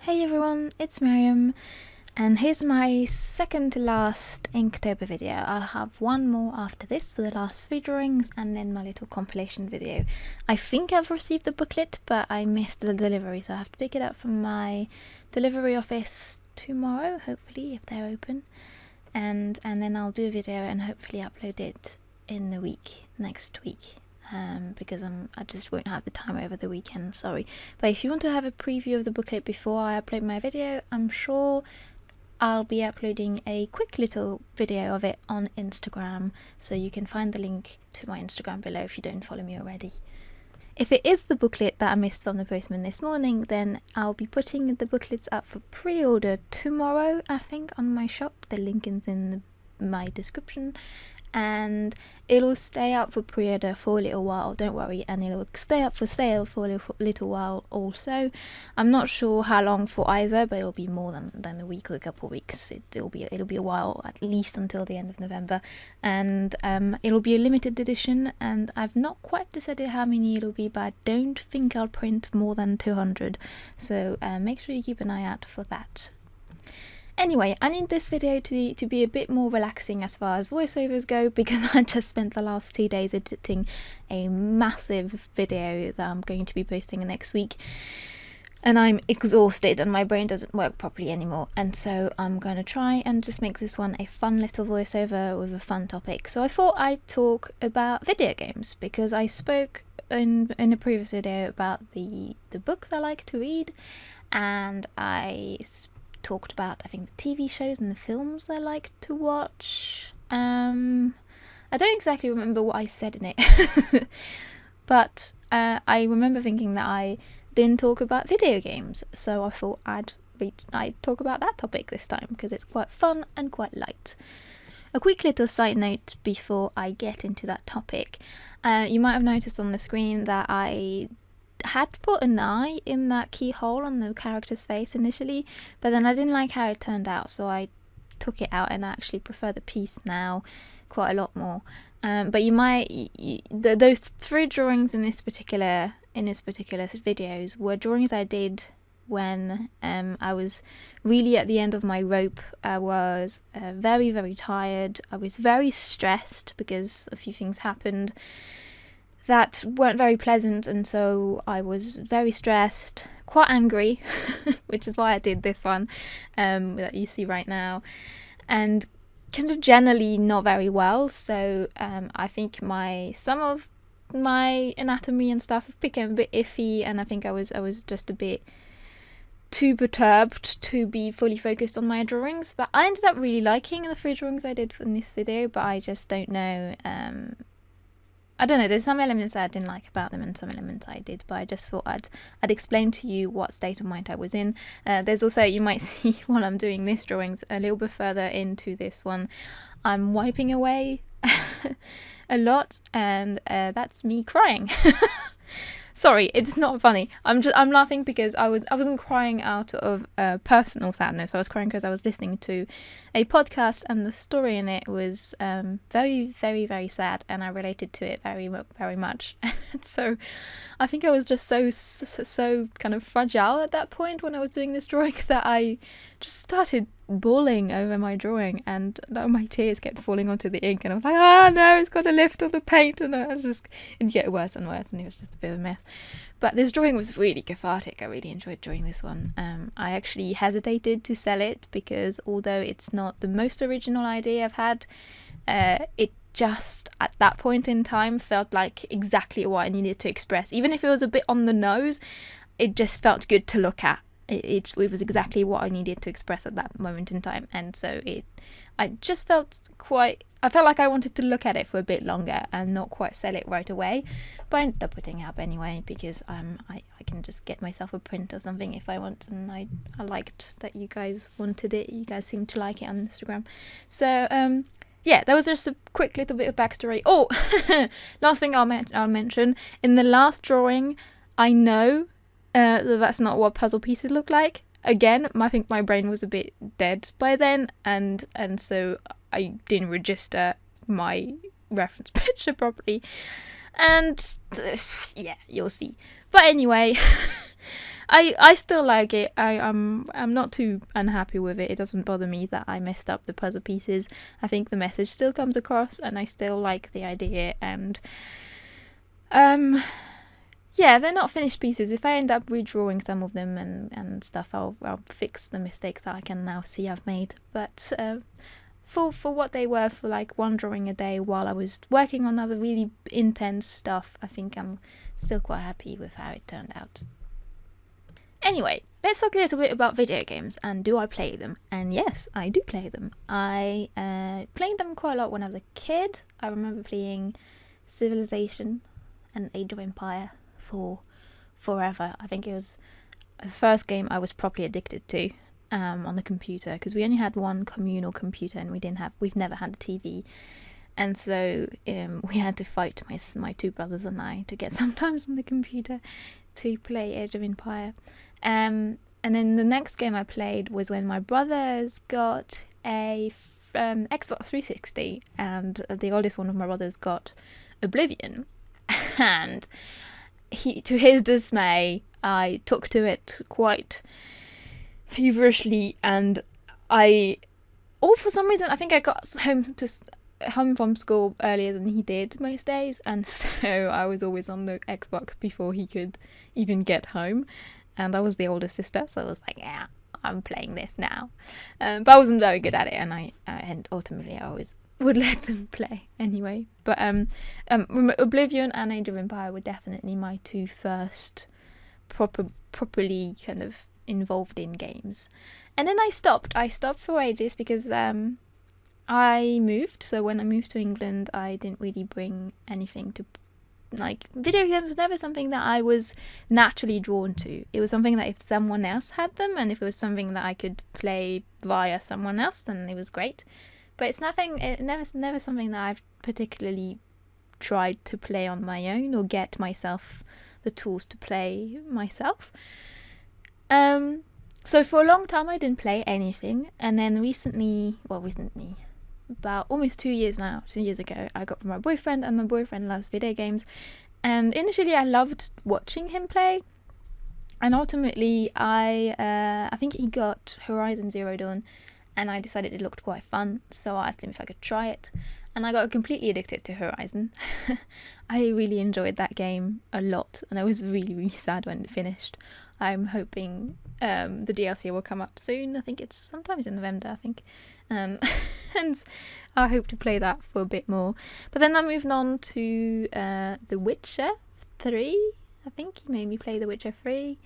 Hey everyone, it's Myriam, and here's my second to last Inktober video. I'll have one more after this for the last 3 drawings and then my little compilation video. I think I've received the booklet, but I missed the delivery, so I have to pick it up from my delivery office tomorrow, hopefully, if they're open. And then I'll do a video and hopefully upload it in the next week. Because I just won't have the time over the weekend, sorry. But if you want to have a preview of the booklet before I upload my video, I'm sure I'll be uploading a quick little video of it on Instagram, so you can find the link to my Instagram below if you don't follow me already. If it is the booklet that I missed from the postman this morning, then I'll be putting the booklets up for pre-order tomorrow, I think, on my shop. The link is in my description. And it'll stay up for pre-order for a little while, don't worry, and it'll stay up for sale for a little while also. I'm not sure how long for either, but it'll be more than a week or a couple of weeks. It'll be a while, at least until the end of November, and it'll be a limited edition, and I've not quite decided how many it'll be, but I don't think I'll print more than 200, so make sure you keep an eye out for that. Anyway, I need this video to be a bit more relaxing as far as voiceovers go, because I just spent the last 2 days editing a massive video that I'm going to be posting next week, and I'm exhausted and my brain doesn't work properly anymore, and so I'm going to try and just make this one a fun little voiceover with a fun topic. So I thought I'd talk about video games, because I spoke in a previous video about the books I like to read, and I talked about, I think, the TV shows and the films I like to watch. I don't exactly remember what I said in it, but I remember thinking that I didn't talk about video games, so I thought I'd talk about that topic this time, because it's quite fun and quite light. A quick little side note before I get into that topic. You might have noticed on the screen that I had put an eye in that keyhole on the character's face initially, but then I didn't like how it turned out, so I took it out, and I actually prefer the piece now quite a lot more. But you might those 3 drawings in this particular videos were drawings I did when I was really at the end of my rope. I was very, very tired. I was very stressed because a few things happened that weren't very pleasant, and so I was very stressed, quite angry, which is why I did this one that you see right now, and kind of generally not very well. So I think some of my anatomy and stuff have become a bit iffy, and I think I was just a bit too perturbed to be fully focused on my drawings. But I ended up really liking the 3 drawings I did in this video, but I just don't know. I don't know, there's some elements I didn't like about them and some elements I did, but I just thought I'd explain to you what state of mind I was in. There's also, you might see while I'm doing this drawings, a little bit further into this one, I'm wiping away a lot, and that's me crying. Sorry, it's not funny. I'm laughing because I wasn't crying out of personal sadness. I was crying because I was listening to a podcast, and the story in it was very, very, very sad, and I related to it very, very much. So I think I was just so kind of fragile at that point when I was doing this drawing that I just started bawling over my drawing, and my tears kept falling onto the ink, and I was like, oh no, it's got to lift all the paint, and it'd get worse and worse, and it was just a bit of a mess. But this drawing was really cathartic. I really enjoyed drawing this one. I actually hesitated to sell it because although it's not the most original idea I've had, it just at that point in time felt like exactly what I needed to express. Even if it was a bit on the nose, it just felt good to look at. It was exactly what I needed to express at that moment in time, and so I felt like I wanted to look at it for a bit longer and not quite sell it right away, but I ended up putting it up anyway because I can just get myself a print or something if I want, and I liked that you guys wanted it. You guys seemed to like it on Instagram, so yeah, that was just a quick little bit of backstory. Oh, last thing I'll mention, in the last drawing, I know that's not what puzzle pieces look like. Again, I think my brain was a bit dead by then, and so I didn't register my reference picture properly, and yeah, you'll see. But anyway, I still like it. I'm not too unhappy with it. It doesn't bother me that I messed up the puzzle pieces. I think the message still comes across, and I still like the idea. And yeah, they're not finished pieces. If I end up redrawing some of them and stuff, I'll fix the mistakes that I can now see I've made. But for what they were, for like one drawing a day while I was working on other really intense stuff, I think I'm still quite happy with how it turned out. Anyway, let's talk a little bit about video games, and do I play them? And yes, I do play them. I played them quite a lot when I was a kid. I remember playing Civilization and Age of Empire for forever. I think it was the first game I was properly addicted to on the computer, because we only had one communal computer and we've never had a TV. And so we had to fight, my two brothers and I, to get sometimes on the computer to play Age of Empire. And then the next game I played was when my brothers got a Xbox 360, and the oldest one of my brothers got Oblivion. And to his dismay, I took to it quite feverishly, and for some reason, I think I got home from school earlier than he did most days, and so I was always on the Xbox before he could even get home. And I was the older sister, so I was like, yeah, I'm playing this now. But I wasn't very good at it, and ultimately I always would let them play anyway. But Oblivion and Age of Empire were definitely my two first properly kind of involved in games. And then I stopped for ages because I moved. So when I moved to England, I didn't really bring anything to, like, video games was never something that I was naturally drawn to. It was something that if someone else had them, and if it was something that I could play via someone else, then it was great. But it's never something that I've particularly tried to play on my own or get myself the tools to play myself. So for a long time I didn't play anything, and then recently, about almost 2 years ago, I got my boyfriend, and my boyfriend loves video games. And initially I loved watching him play, and ultimately I think he got Horizon Zero Dawn, and I decided it looked quite fun, so I asked him if I could try it, and I got completely addicted to Horizon. I really enjoyed that game a lot, and I was really, really sad when it finished. I'm hoping the DLC will come up soon. I think it's sometimes in November, I think. And I hope to play that for a bit more. But then I moved on to The Witcher 3. I think he made me play The Witcher 3.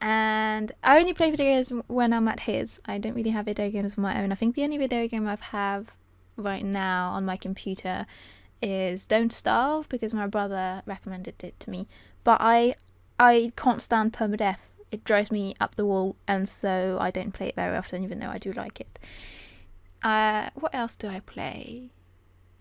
And I only play video games when I'm at his. I don't really have video games of my own. I think the only video game I have right now on my computer is Don't Starve, because my brother recommended it to me. But I can't stand permadeath. It drives me up the wall, and so I don't play it very often, even though I do like it. What else do I play?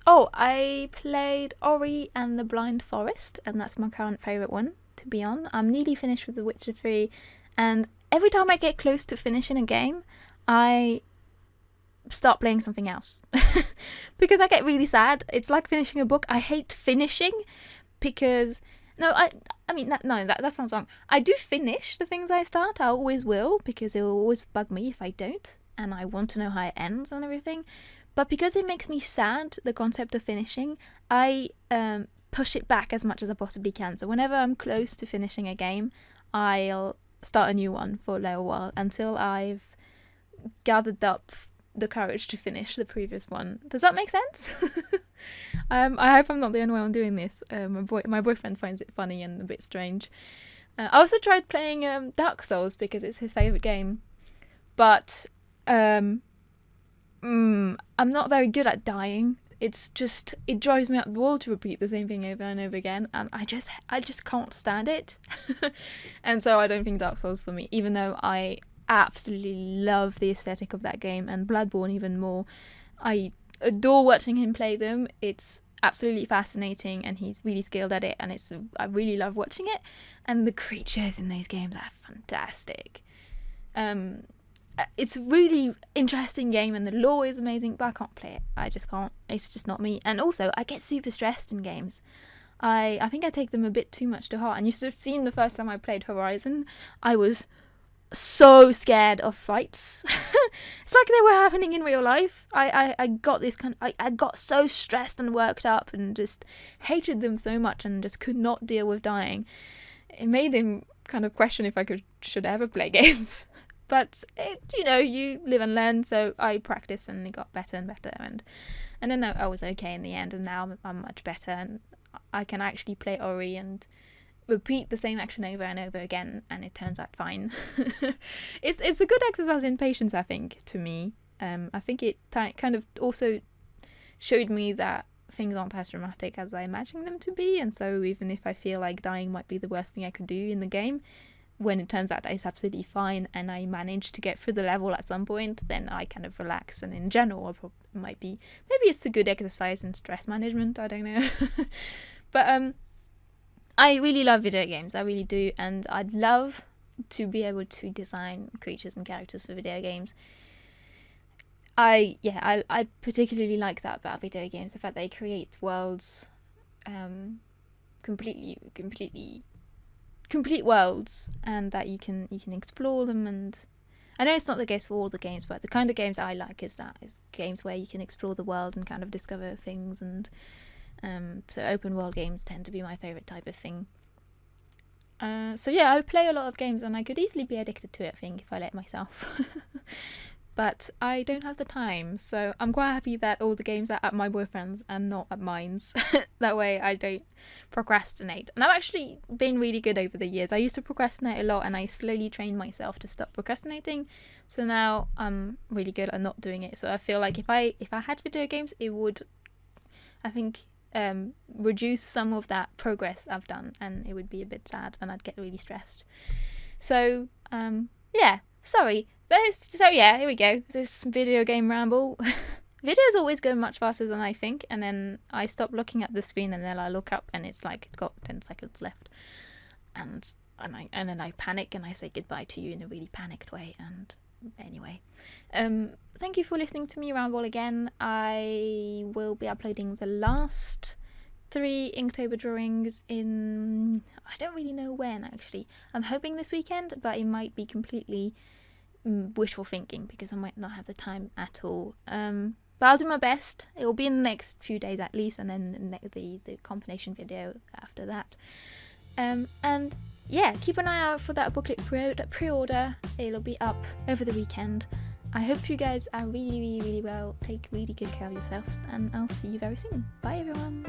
Oh, I played Ori and the Blind Forest, and that's my current favourite one to be on. I'm nearly finished with The Witcher 3, and every time I get close to finishing a game, I start playing something else. Because I get really sad. It's like finishing a book. I hate finishing because... No, that sounds wrong. I do finish the things I start. I always will, because it will always bug me if I don't, and I want to know how it ends and everything. But because it makes me sad, the concept of finishing, I push it back as much as I possibly can. So whenever I'm close to finishing a game, I'll start a new one for a little while until I've gathered up the courage to finish the previous one. Does that make sense? I hope I'm not the only one doing this. My boyfriend finds it funny and a bit strange. I also tried playing Dark Souls because it's his favourite game, but I'm not very good at dying. It drives me up the wall to repeat the same thing over and over again, and I just can't stand it. And so I don't think Dark Souls for me, even though I absolutely love the aesthetic of that game, and Bloodborne even more. I adore watching him play them. It's absolutely fascinating, and he's really skilled at it, and I really love watching it, and the creatures in those games are fantastic. It's a really interesting game, and the lore is amazing, but I can't play it. I just can't. It's just not me. And also, I get super stressed in games. I think I take them a bit too much to heart. And you should have seen the first time I played Horizon, I was so scared of fights. It's like they were happening in real life. I got this I got so stressed and worked up and just hated them so much and just could not deal with dying. It made him kind of question if I should ever play games. But you live and learn, so I practiced and it got better and better, and then I was okay in the end, and now I'm much better and I can actually play Ori and repeat the same action over and over again, and it turns out fine. It's a good exercise in patience, I think, to me. I think it kind of also showed me that things aren't as dramatic as I imagine them to be, and so even if I feel like dying might be the worst thing I could do in the game, when it turns out that it's absolutely fine and I manage to get through the level at some point, then I kind of relax, and in general maybe it's a good exercise in stress management, I don't know. But I really love video games, I really do, and I'd love to be able to design creatures and characters for video games. I particularly like that about video games, the fact they create worlds, complete worlds, and that you can explore them. And I know it's not the case for all the games, but the kind of games I like is games where you can explore the world and kind of discover things, and so open world games tend to be my favourite type of thing. So yeah, I play a lot of games and I could easily be addicted to it, I think, if I let myself. But I don't have the time, so I'm quite happy that all the games are at my boyfriend's and not at mine's. That way I don't procrastinate. And I've actually been really good over the years. I used to procrastinate a lot and I slowly trained myself to stop procrastinating. So now I'm really good at not doing it. So I feel like if I had video games, it would, I think, reduce some of that progress I've done, and it would be a bit sad and I'd get really stressed. So yeah, sorry. So yeah, here we go. This video game ramble. Videos always go much faster than I think, and then I stop looking at the screen and then I look up and it's like it's got 10 seconds left, and then I panic and I say goodbye to you in a really panicked way. And anyway, thank you for listening to me ramble again. I will be uploading the last 3 Inktober drawings in, I don't really know when actually. I'm hoping this weekend, but it might be completely wishful thinking because I might not have the time at all. But I'll do my best. It will be in the next few days at least, and then the combination video after that. And yeah, keep an eye out for that booklet pre-order. It'll be up over the weekend. I hope you guys are really, really, really well. Take really good care of yourselves, and I'll see you very soon. Bye everyone.